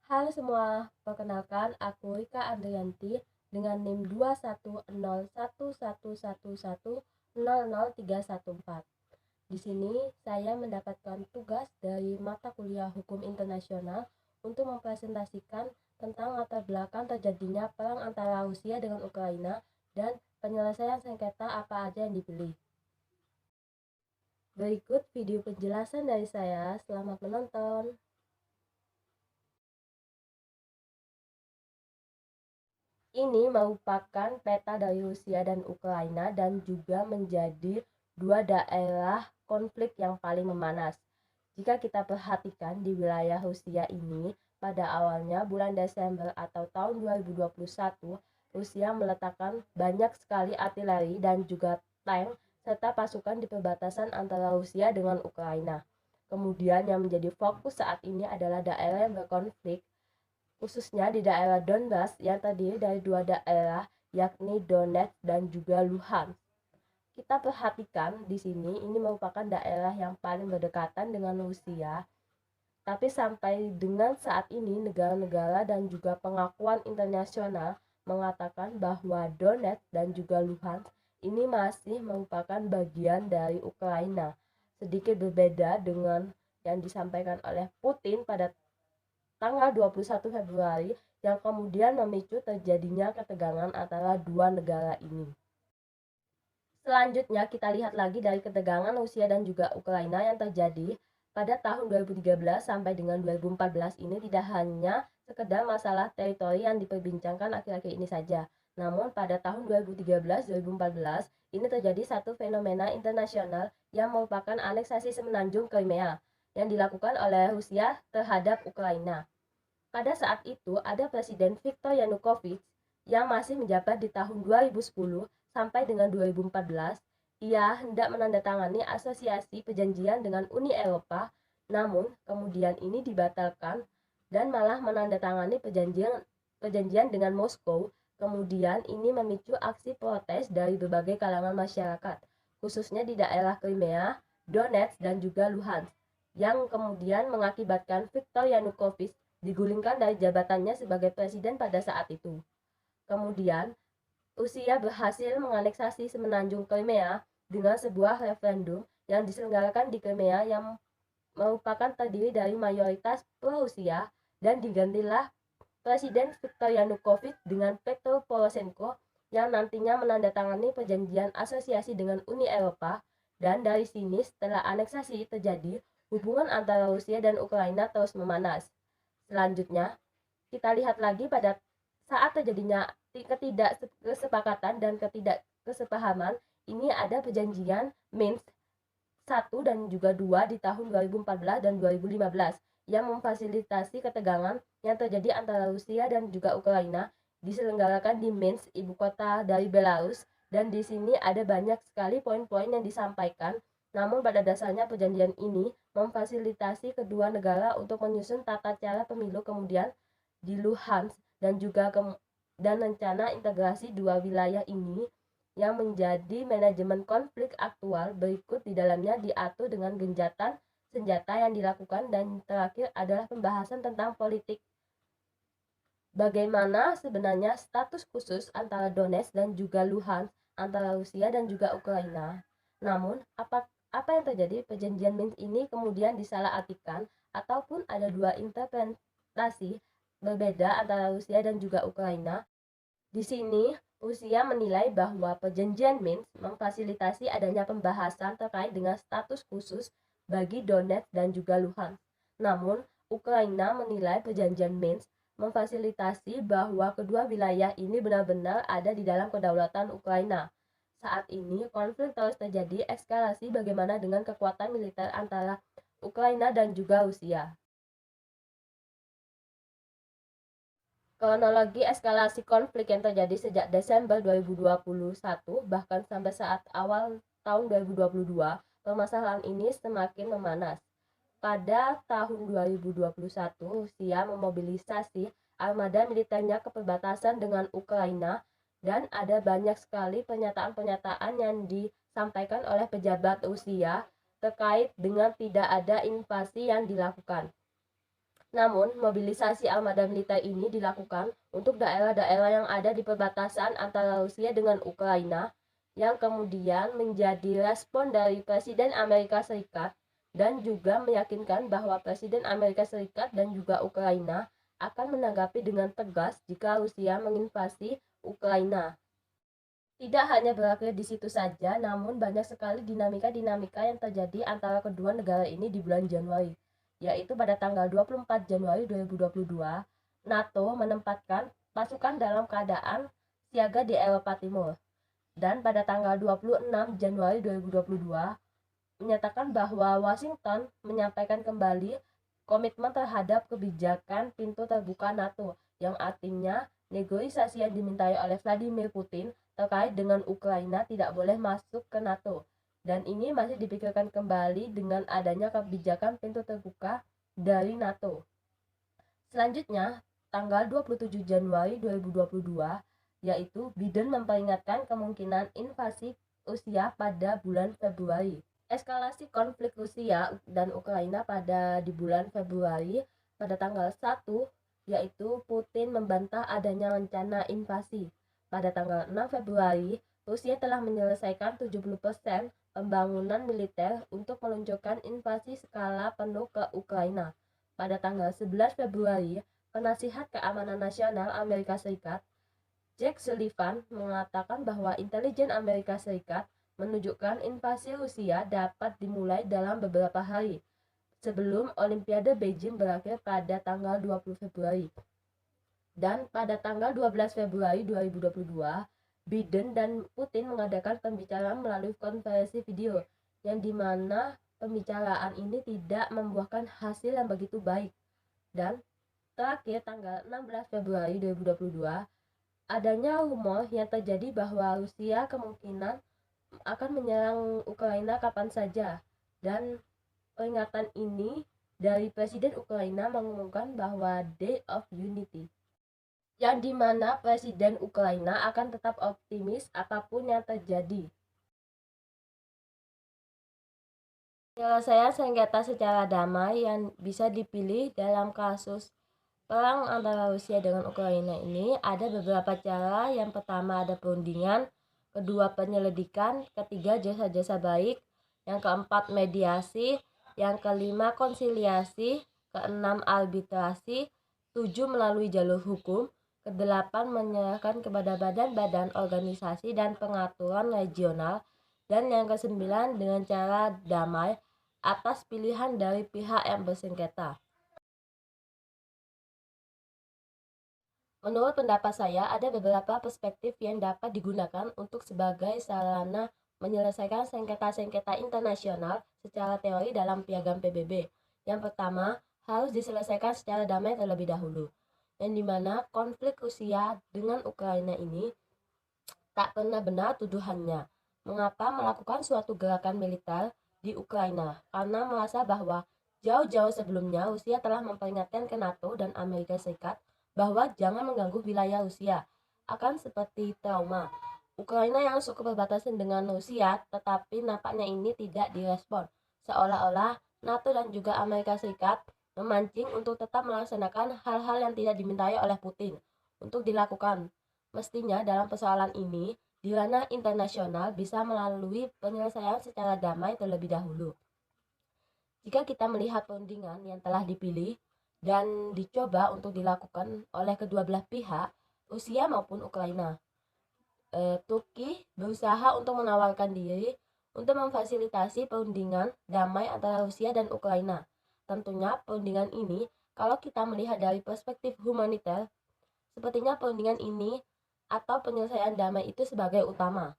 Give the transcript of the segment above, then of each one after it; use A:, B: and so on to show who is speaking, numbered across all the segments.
A: Halo semua, perkenalkan aku Rika Andrianti dengan NIM 2101111000314. Di sini saya mendapatkan tugas dari mata kuliah Hukum Internasional untuk mempresentasikan tentang latar belakang terjadinya perang antara Rusia dengan Ukraina dan penyelesaian sengketa apa aja yang dipilih. Berikut video penjelasan dari saya, selamat menonton. Ini merupakan peta dari Rusia dan Ukraina dan juga menjadi dua daerah konflik yang paling memanas. Jika kita perhatikan di wilayah Rusia ini, pada awalnya bulan Desember atau tahun 2021, Rusia meletakkan banyak sekali artileri dan juga tank serta pasukan di perbatasan antara Rusia dengan Ukraina. Kemudian yang menjadi fokus saat ini adalah daerah yang berkonflik, khususnya di daerah Donbas yang terdiri dari dua daerah, yakni Donetsk dan juga Luhansk. Kita perhatikan di sini ini merupakan daerah yang paling berdekatan dengan Rusia, tapi sampai dengan saat ini negara-negara dan juga pengakuan internasional mengatakan bahwa Donetsk dan juga Luhansk ini masih merupakan bagian dari Ukraina. Sedikit berbeda dengan yang disampaikan oleh Putin pada tanggal 21 Februari yang kemudian memicu terjadinya ketegangan antara dua negara ini. Selanjutnya kita lihat lagi dari ketegangan Rusia dan juga Ukraina yang terjadi pada tahun 2013 sampai dengan 2014 ini tidak hanya sekedar masalah teritori yang diperbincangkan akhir-akhir ini saja. Namun pada tahun 2013-2014 ini terjadi satu fenomena internasional yang merupakan aneksasi semenanjung Crimea yang dilakukan oleh Rusia terhadap Ukraina. Pada saat itu ada Presiden Viktor Yanukovych yang masih menjabat di tahun 2010 sampai dengan 2014. Ia hendak menandatangani asosiasi perjanjian dengan Uni Eropa, namun kemudian ini dibatalkan dan malah menandatangani perjanjian dengan Moskow. Kemudian ini memicu aksi protes dari berbagai kalangan masyarakat, khususnya di daerah Crimea, Donetsk dan juga Luhansk, yang kemudian mengakibatkan Viktor Yanukovych digulingkan dari jabatannya sebagai presiden pada saat itu. Kemudian, Rusia berhasil menganeksasi semenanjung Crimea dengan sebuah referendum yang diselenggarakan di Crimea yang merupakan terdiri dari mayoritas pro-Rusia, dan digantilah Presiden Viktor Yanukovych dengan Petro Poroshenko yang nantinya menandatangani perjanjian asosiasi dengan Uni Eropa. Dan dari sini setelah aneksasi terjadi, hubungan antara Rusia dan Ukraina terus memanas. Selanjutnya, kita lihat lagi pada saat terjadinya ketidakkesepakatan dan ketidakkesepahaman, ini ada perjanjian Minsk 1 dan juga 2 di tahun 2014 dan 2015 yang memfasilitasi ketegangan yang terjadi antara Rusia dan juga Ukraina diselenggarakan di Minsk, ibu kota dari Belarus, dan di sini ada banyak sekali poin-poin yang disampaikan. Namun pada dasarnya perjanjian ini memfasilitasi kedua negara untuk menyusun tata cara pemilu kemudian di Luhansk dan juga dan rencana integrasi dua wilayah ini yang menjadi manajemen konflik aktual. Berikut di dalamnya diatur dengan gencatan senjata yang dilakukan, dan terakhir adalah pembahasan tentang politik. Bagaimana sebenarnya status khusus antara Donetsk dan juga Luhansk, antara Rusia dan juga Ukraina. Namun, apa yang terjadi? Perjanjian Minsk ini kemudian disalahartikan ataupun ada dua interpretasi berbeda antara Rusia dan juga Ukraina. Di sini, Rusia menilai bahwa perjanjian Minsk memfasilitasi adanya pembahasan terkait dengan status khusus bagi Donetsk dan juga Luhansk. Namun, Ukraina menilai perjanjian Minsk memfasilitasi bahwa kedua wilayah ini benar-benar ada di dalam kedaulatan Ukraina. Saat ini, konflik terus terjadi, eskalasi bagaimana dengan kekuatan militer antara Ukraina dan juga Rusia. Kronologi eskalasi konflik yang terjadi sejak Desember 2021 bahkan sampai saat awal tahun 2022, permasalahan ini semakin memanas. Pada tahun 2021, Rusia memobilisasi armada militernya ke perbatasan dengan Ukraina, dan ada banyak sekali pernyataan-pernyataan yang disampaikan oleh pejabat Rusia terkait dengan tidak ada invasi yang dilakukan. Namun, mobilisasi armada militer ini dilakukan untuk daerah-daerah yang ada di perbatasan antara Rusia dengan Ukraina, yang kemudian menjadi respon dari Presiden Amerika Serikat dan juga meyakinkan bahwa Presiden Amerika Serikat dan juga Ukraina akan menanggapi dengan tegas jika Rusia menginvasi Ukraina. Tidak hanya berakhir di situ saja, namun banyak sekali dinamika-dinamika yang terjadi antara kedua negara ini di bulan Januari, yaitu pada tanggal 24 Januari 2022, NATO menempatkan pasukan dalam keadaan siaga di Eropa Timur. Dan pada tanggal 26 Januari 2022, menyatakan bahwa Washington menyampaikan kembali komitmen terhadap kebijakan pintu terbuka NATO, yang artinya negosiasi yang dimintai oleh Vladimir Putin terkait dengan Ukraina tidak boleh masuk ke NATO. Dan ini masih dipikirkan kembali dengan adanya kebijakan pintu terbuka dari NATO. Selanjutnya, tanggal 27 Januari 2022, yaitu Biden memperingatkan kemungkinan invasi Rusia pada bulan Februari. Eskalasi konflik Rusia dan Ukraina di bulan Februari pada tanggal 1, yaitu Putin membantah adanya rencana invasi. Pada tanggal 6 Februari, Rusia telah menyelesaikan 70% pembangunan militer untuk meluncurkan invasi skala penuh ke Ukraina. Pada tanggal 11 Februari, Penasihat Keamanan Nasional Amerika Serikat, Jake Sullivan, mengatakan bahwa intelijen Amerika Serikat menunjukkan invasi Rusia dapat dimulai dalam beberapa hari sebelum Olimpiade Beijing berakhir pada tanggal 20 Februari. Dan pada tanggal 12 Februari 2022, Biden dan Putin mengadakan pembicaraan melalui konferensi video, yang dimana pembicaraan ini tidak membuahkan hasil yang begitu baik. Dan terakhir tanggal 16 Februari 2022, adanya rumor yang terjadi bahwa Rusia kemungkinan akan menyerang Ukraina kapan saja, dan peringatan ini dari Presiden Ukraina mengumumkan bahwa Day of Unity, yang dimana Presiden Ukraina akan tetap optimis apapun yang terjadi. Penyelesaian sengketa secara damai yang bisa dipilih dalam kasus perang antara Rusia dengan Ukraina ini ada beberapa cara. Yang pertama ada perundingan, kedua penyelidikan, ketiga jasa-jasa baik, yang keempat mediasi, yang kelima konsiliasi, keenam arbitrasi, 7 melalui jalur hukum, kedelapan menyerahkan kepada badan-badan organisasi dan pengaturan regional, dan yang kesembilan dengan cara damai atas pilihan dari pihak yang bersengketa. Menurut pendapat saya, ada beberapa perspektif yang dapat digunakan untuk sebagai sarana menyelesaikan sengketa-sengketa internasional secara teori dalam piagam PBB. Yang pertama, harus diselesaikan secara damai terlebih dahulu, yang dimana konflik Rusia dengan Ukraina ini tak pernah benar tuduhannya. Mengapa melakukan suatu gerakan militer di Ukraina? Karena merasa bahwa jauh-jauh sebelumnya Rusia telah memperingatkan ke NATO dan Amerika Serikat bahwa jangan mengganggu wilayah Rusia, akan seperti trauma Ukraina yang cukup berbatasan dengan Rusia, tetapi nampaknya ini tidak direspon, seolah-olah NATO dan juga Amerika Serikat memancing untuk tetap melaksanakan hal-hal yang tidak dimintai oleh Putin untuk dilakukan. Mestinya dalam persoalan ini, di ranah internasional bisa melalui penyelesaian secara damai terlebih dahulu. Jika kita melihat perundingan yang telah dipilih dan dicoba untuk dilakukan oleh kedua belah pihak, Rusia maupun Ukraina, Turki berusaha untuk menawarkan diri untuk memfasilitasi perundingan damai antara Rusia dan Ukraina. Tentunya perundingan ini, kalau kita melihat dari perspektif humaniter, sepertinya perundingan ini atau penyelesaian damai itu sebagai utama.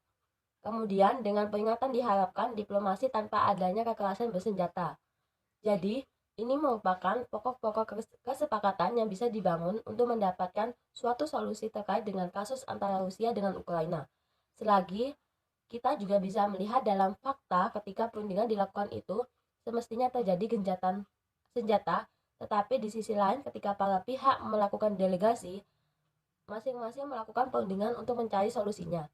A: Kemudian dengan peringatan diharapkan diplomasi tanpa adanya kekerasan bersenjata. Jadi, ini merupakan pokok-pokok kesepakatan yang bisa dibangun untuk mendapatkan suatu solusi terkait dengan kasus antara Rusia dengan Ukraina. Selagi kita juga bisa melihat dalam fakta ketika perundingan dilakukan itu semestinya terjadi gencatan senjata, tetapi di sisi lain ketika para pihak melakukan delegasi, masing-masing melakukan perundingan untuk mencari solusinya.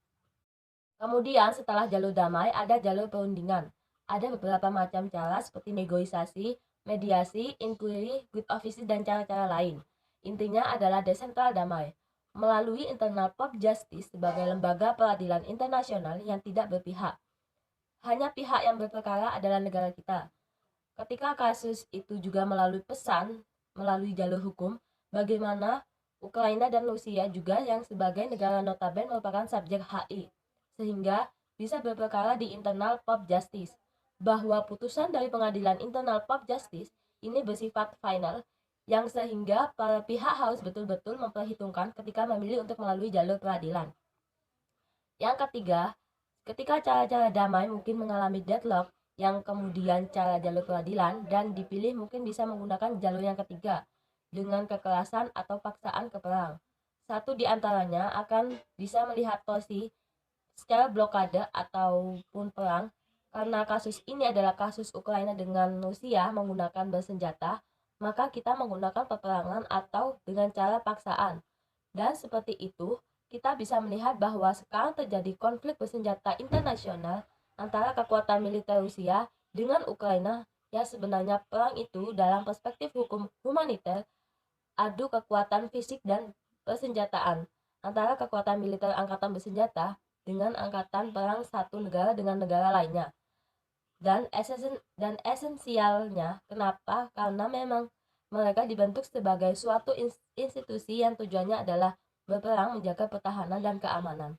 A: Kemudian setelah jalur damai ada jalur perundingan. Ada beberapa macam cara seperti negosiasi, mediasi, inquiry, good office, dan cara-cara lain. Intinya adalah desentral damai, melalui Internal Court of Justice sebagai lembaga peradilan internasional yang tidak berpihak. Hanya pihak yang berperkara adalah negara kita. Ketika kasus itu juga melalui jalur hukum, bagaimana Ukraina dan Rusia juga yang sebagai negara notaben merupakan subjek HI, sehingga bisa berperkara di Internal Court of Justice, bahwa putusan dari pengadilan Internal Court of Justice ini bersifat final, yang sehingga para pihak harus betul-betul memperhitungkan ketika memilih untuk melalui jalur peradilan. Yang ketiga, ketika cara-cara damai mungkin mengalami deadlock, yang kemudian cara jalur peradilan dan dipilih mungkin bisa menggunakan jalur yang ketiga dengan kekerasan atau paksaan ke perang. Satu di antaranya akan bisa melihat torsi secara blokade ataupun perang, karena kasus ini adalah kasus Ukraina dengan Rusia menggunakan bersenjata, maka kita menggunakan peperangan atau dengan cara paksaan. Dan seperti itu, kita bisa melihat bahwa sekarang terjadi konflik bersenjata internasional antara kekuatan militer Rusia dengan Ukraina, yang sebenarnya perang itu dalam perspektif hukum humaniter adu kekuatan fisik dan persenjataan antara kekuatan militer angkatan bersenjata dengan angkatan perang satu negara dengan negara lainnya. Dan esensialnya kenapa? Karena memang mereka dibentuk sebagai suatu institusi yang tujuannya adalah berperang menjaga pertahanan dan keamanan.